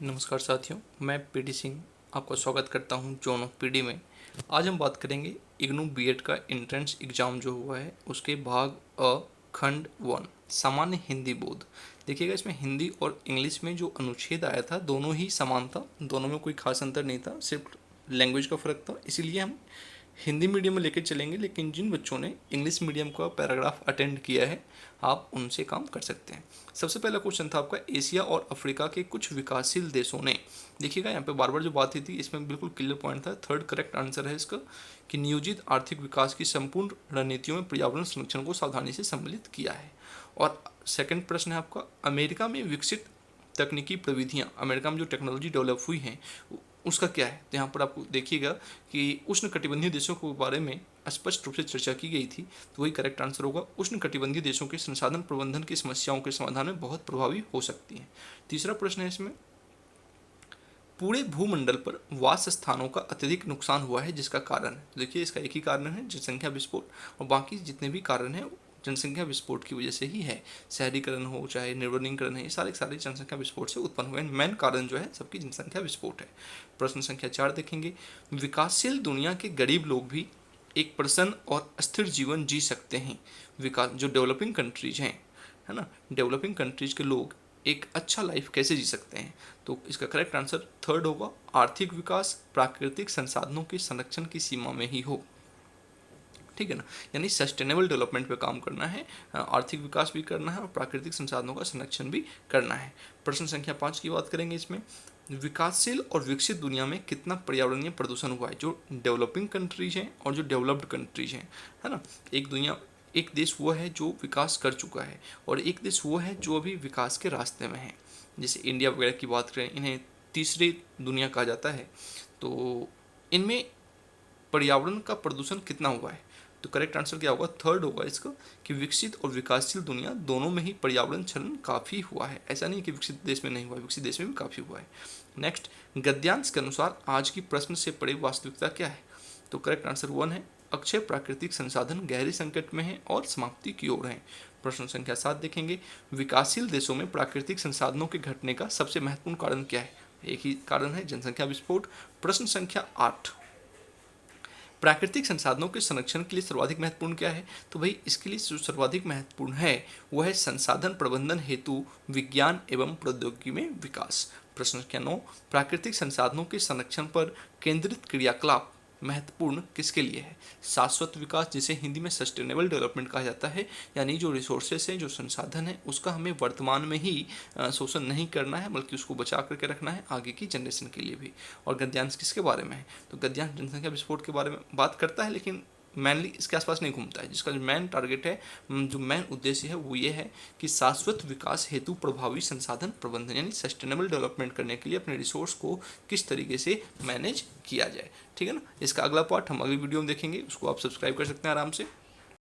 नमस्कार साथियों, मैं पीडी सिंह आपका स्वागत करता हूं जोन ऑफ पीडी में। आज हम बात करेंगे इग्नू बीएड का एंट्रेंस एग्ज़ाम जो हुआ है उसके भाग अ खंड 1 सामान्य हिंदी बोध। देखिएगा, इसमें हिंदी और इंग्लिश में जो अनुच्छेद आया था दोनों ही समान था, दोनों में कोई खास अंतर नहीं था, सिर्फ लैंग्वेज का फ़र्क था। इसीलिए हम हिंदी मीडियम में लेकर चलेंगे, लेकिन जिन बच्चों ने इंग्लिश मीडियम का पैराग्राफ अटेंड किया है आप उनसे काम कर सकते हैं। सबसे पहला क्वेश्चन था आपका, एशिया और अफ्रीका के कुछ विकासशील देशों ने। देखिएगा, यहाँ पे बार बार जो बात हुई थी इसमें बिल्कुल क्लियर पॉइंट था। थर्ड करेक्ट आंसर है इसका कि नियोजित आर्थिक विकास की संपूर्ण रणनीतियों में पर्यावरण संरक्षण को सावधानी से सम्मिलित किया है। और सेकंड प्रश्न है आपका, अमेरिका में विकसित तकनीकी प्रविधियाँ, अमेरिका में जो टेक्नोलॉजी डेवलप हुई हैं उसका क्या है। तो यहाँ पर आपको देखिएगा कि उष्ण कटिबंधीय देशों के बारे में स्पष्ट रूप से चर्चा की गई थी, तो वही करेक्ट आंसर होगा। उष्ण कटिबंधीय देशों के संसाधन प्रबंधन की समस्याओं के समाधान में बहुत प्रभावी हो सकती है। तीसरा प्रश्न है इसमें, पूरे भूमंडल पर वास स्थानों का अत्यधिक नुकसान हुआ है जिसका कारण है। तो देखिए, इसका एक ही कारण है, जनसंख्या विस्फोट, और बाकी जितने भी कारण हैं जनसंख्या विस्फोट की वजह से ही है। शहरीकरण हो चाहे निर्वनीकरण है, ये सारे जनसंख्या विस्फोट से उत्पन्न हुए। मेन कारण जो है सबकी जनसंख्या विस्फोट है। प्रश्न संख्या 4 देखेंगे, विकासशील दुनिया के गरीब लोग भी एक प्रसन्न और स्थिर जीवन जी सकते हैं। विकास जो डेवलपिंग कंट्रीज हैं, है ना, डेवलपिंग कंट्रीज के लोग एक अच्छा लाइफ कैसे जी सकते हैं। तो इसका करेक्ट आंसर थर्ड होगा, आर्थिक विकास प्राकृतिक संसाधनों के संरक्षण की सीमा में ही हो। ठीक है ना, यानी सस्टेनेबल डेवलपमेंट पे काम करना है, आर्थिक विकास भी करना है और प्राकृतिक संसाधनों का संरक्षण भी करना है। प्रश्न संख्या 5 की बात करेंगे इसमें, विकासशील और विकसित दुनिया में कितना पर्यावरणीय प्रदूषण हुआ है। जो डेवलपिंग कंट्रीज हैं और जो डेवलप्ड कंट्रीज हैं, है ना, एक देश वो है जो विकास कर चुका है और एक देश वो है जो अभी विकास के रास्ते में है। जैसे इंडिया वगैरह की बात करें, इन्हें तीसरी दुनिया कहा जाता है। तो इनमें पर्यावरण का प्रदूषण कितना हुआ है। तो करेक्ट आंसर क्या होगा, थर्ड होगा इसका, कि विकसित और विकासशील दुनिया दोनों में ही पर्यावरण क्षरण काफ़ी हुआ है। ऐसा नहीं कि विकसित देश में नहीं हुआ, विकसित देश में भी काफ़ी हुआ है। नेक्स्ट, गद्यांश के अनुसार आज की प्रश्न से परे वास्तविकता क्या है। तो करेक्ट आंसर 1 है, अक्षय प्राकृतिक संसाधन गहरे संकट में है और समाप्ति की ओर है। प्रश्न संख्या 7 देखेंगे, विकासशील देशों में प्राकृतिक संसाधनों के घटने का सबसे महत्वपूर्ण कारण क्या है। एक ही कारण है, जनसंख्या विस्फोट। प्रश्न संख्या 8, प्राकृतिक संसाधनों के संरक्षण के लिए सर्वाधिक महत्वपूर्ण क्या है। तो भाई इसके लिए जो सर्वाधिक महत्वपूर्ण है वह है संसाधन प्रबंधन हेतु विज्ञान एवं प्रौद्योगिकी में विकास। प्रश्न संख्या 9, प्राकृतिक संसाधनों के संरक्षण पर केंद्रित क्रियाकलाप महत्वपूर्ण किसके लिए है। शाश्वत विकास, जिसे हिंदी में सस्टेनेबल डेवलपमेंट कहा जाता है, यानी जो रिसोर्सेस हैं, जो संसाधन है, उसका हमें वर्तमान में ही शोषण नहीं करना है बल्कि उसको बचा करके रखना है आगे की जनरेशन के लिए भी। और गद्यांश किसके बारे में है। तो गद्यांश जनसंख्या विस्फोट के बारे में बात करता है, लेकिन मेनली इसके आसपास नहीं घूमता है। जिसका जो मेन टारगेट है, जो मेन उद्देश्य है वो ये है कि शाश्वत विकास हेतु प्रभावी संसाधन प्रबंधन, यानी सस्टेनेबल डेवलपमेंट करने के लिए अपने रिसोर्स को किस तरीके से मैनेज किया जाए। ठीक है ना, इसका अगला पार्ट हम अगली वीडियो में देखेंगे, उसको आप सब्सक्राइब कर सकते हैं आराम से।